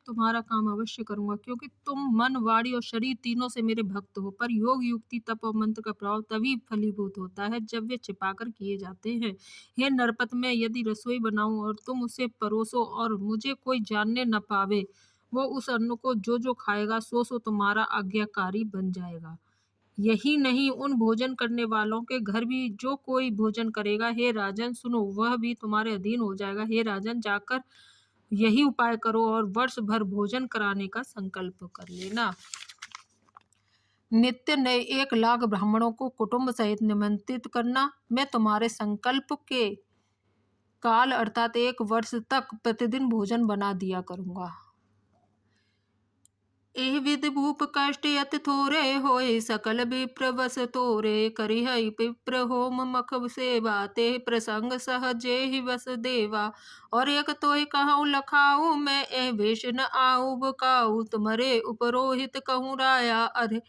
तुम्हारा काम अवश्य करूंगा, क्योंकि तुम मन, वाणी और शरीर तीनों से मेरे भक्त हो। पर योग, युक्ति, तप और मंत्र का प्रभाव तभी फलीभूत होता है जब वे छिपाकर किए जाते हैं। हे नरपत, मैं यदि रसोई बनाऊं और तुम उसे परोसो और मुझे कोई जानने न पावे, वो उस अन्न को जो जो खाएगा सो तुम्हारा आज्ञाकारी बन जाएगा। यही नहीं, उन भोजन करने वालों के घर भी जो कोई भोजन करेगा, हे राजन सुनो, वह भी तुम्हारे अधीन हो जाएगा। हे राजन, जाकर यही उपाय करो और वर्ष भर भोजन कराने का संकल्प कर लेना। नित्य नए 1 लाख ब्राह्मणों को कुटुंब सहित निमंत्रित करना। मैं तुम्हारे संकल्प के काल अर्थात 1 वर्ष तक प्रतिदिन भोजन बना दिया करूंगा। एह विधि भूप कष्ट यत थोरे होए, सकल विप्र वस तोरे, करिहइ विप्र होम मख सेवा, ते प्रसंग सहजे ही वस देवा। और एक तोहि कहूँ लखाऊ, मैं एह वेश न आऊ बकाऊ, तुम्हारे उपरोहित कहूँ राया, अरे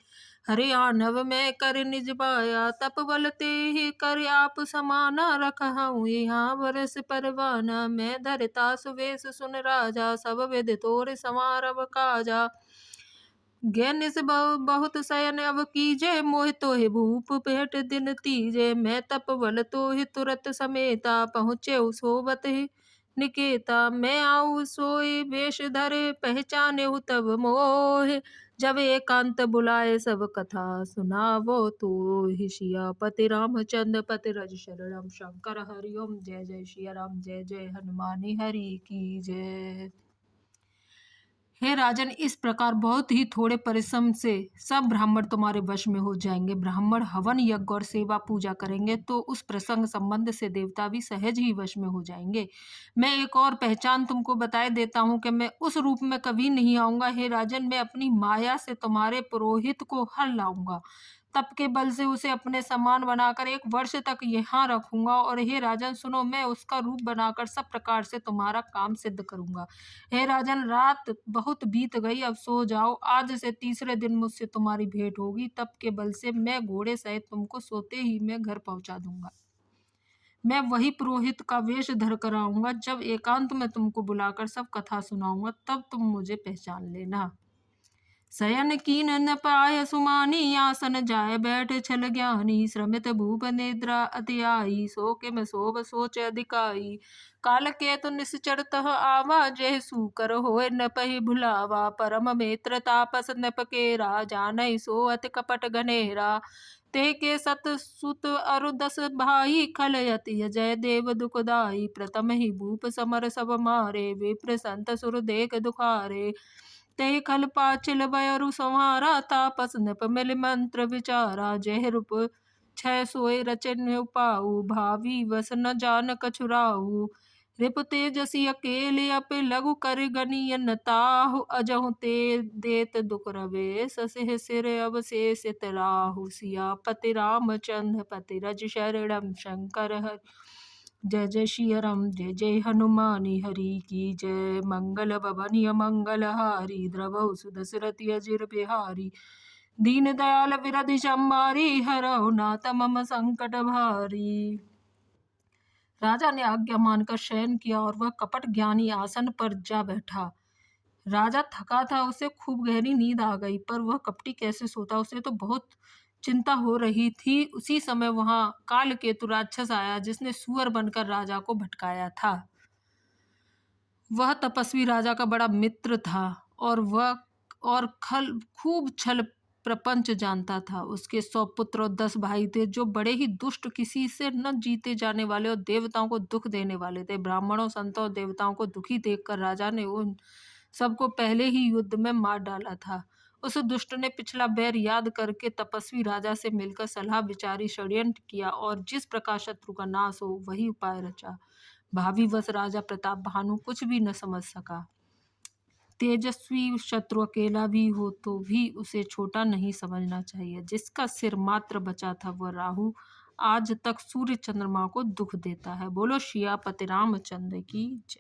हरे आनव मैं कर निज पाया, तप बल ते ही कर आप समाना, रखहूँ यहाँ बरस परवाना, मैं धरता सुवेश सुन राजा, सब विधि तोर समारभ काजा। ज्ञानिस बहुत शयन अब कीजे, मोहि तोहि भूप भेट दिन तीजे, मैं तप बल तोहि तुरत समेता, पहुँचे सोबत ही निकेता, मैं आऊ सोई वेश धरे, पहचाने तब मोह, जब एकांत बुलाए सब कथा सुनावो तो ही। सियापति रामचंद्र पति रज शरणम, शंकर हरिओम। जय जय सिया राम, जय जय हनुमानी हरि की जय। हे राजन, इस प्रकार बहुत ही थोड़े परिश्रम से सब ब्राह्मण तुम्हारे वश में हो जाएंगे। ब्राह्मण हवन, यज्ञ और सेवा पूजा करेंगे तो उस प्रसंग संबंध से देवता भी सहज ही वश में हो जाएंगे। मैं एक और पहचान तुमको बताए देता हूँ कि मैं उस रूप में कभी नहीं आऊंगा। हे राजन, मैं अपनी माया से तुम्हारे पुरोहित को हर लाऊंगा, तप के बल से उसे अपने समान बनाकर 1 वर्ष तक यहाँ रखूंगा। और हे राजन सुनो, मैं उसका रूप बनाकर सब प्रकार से तुम्हारा काम सिद्ध करूंगा। हे राजन, रात बहुत बीत गई, अब सो जाओ। आज से तीसरे दिन मुझसे तुम्हारी भेंट होगी। तप के बल से मैं घोड़े सहित तुमको सोते ही मैं घर पहुंचा दूंगा। मैं वही पुरोहित का वेश धर कर आऊंगा। जब एकांत में तुमको बुलाकर सब कथा सुनाऊंगा, तब तुम मुझे पहचान लेना। शयन कीन न पाय सुमानी, आसन जाय बैठ छल ज्ञानी, श्रमित भूप निद्रा अति आई, सो के में सोब सोच अधिकाई। काल केतु निश्चर तह आवा, जेह सूकर होए न पहि भुलावा, परम मित्र तापस नप केरा, जानई सो अति कपट घनेरा। ते के सत सुत अरु 10 भाई, खल यति जय देव दुखदाई, प्रथम ही भूप समर सब मारे, विप्र संत सुर देख दुखारे। ते खल पाचिल बयरु संहारा, तापस नप मिल मंत्र विचारा, जय रूप छय सोय रचन पाऊ, भावी वस न जान कछुराऊ। रिपु तेजसी अकेले अपे, लघु कर गनियन ताहु, अजहु ते देत दुख रवे, ससेह सिर अवशेष तराहु। सियापति रामचंद्र पति रज शरणम, शंकर हरि जय जय सिया राम, जय जय हनुमानी हरि की जय। मंगल भवन मंगल हारी, द्रवहु सुदशरथि अजिर बिहारी, दीन दयाल विरधि संभारी, हरहु नाथ मम संकट भारी। राजा ने आज्ञा मानकर शयन किया और वह कपट ज्ञानी आसन पर जा बैठा। राजा थका था, उसे खूब गहरी नींद आ गई, पर वह कपटी कैसे सोता, उसे तो बहुत चिंता हो रही थी। उसी समय वहां कालकेतु राक्षस आया, जिसने सुअर बनकर राजा को भटकाया था। वह तपस्वी राजा का बड़ा मित्र था और वह और खल खूब छल प्रपंच जानता था। उसके 100 पुत्र और 10 भाई थे, जो बड़े ही दुष्ट, किसी से न जीते जाने वाले और देवताओं को दुख देने वाले थे। ब्राह्मणों, संतों और देवताओं को दुखी देखकर राजा ने उन सबको पहले ही युद्ध में मार डाला था। उस दुष्ट ने पिछला बैर याद करके तपस्वी राजा से मिलकर सलाह विचारी, षड्यंत्र किया और जिस प्रकार शत्रु का नाश हो वही उपाय रचा। भावी वश राजा प्रताप भानु कुछ भी न समझ सका। तेजस्वी शत्रु अकेला भी हो तो भी उसे छोटा नहीं समझना चाहिए। जिसका सिर मात्र बचा था वह राहु आज तक सूर्य चंद्रमा को दुख देता है। बोलो सियापति रामचंद्र की जय।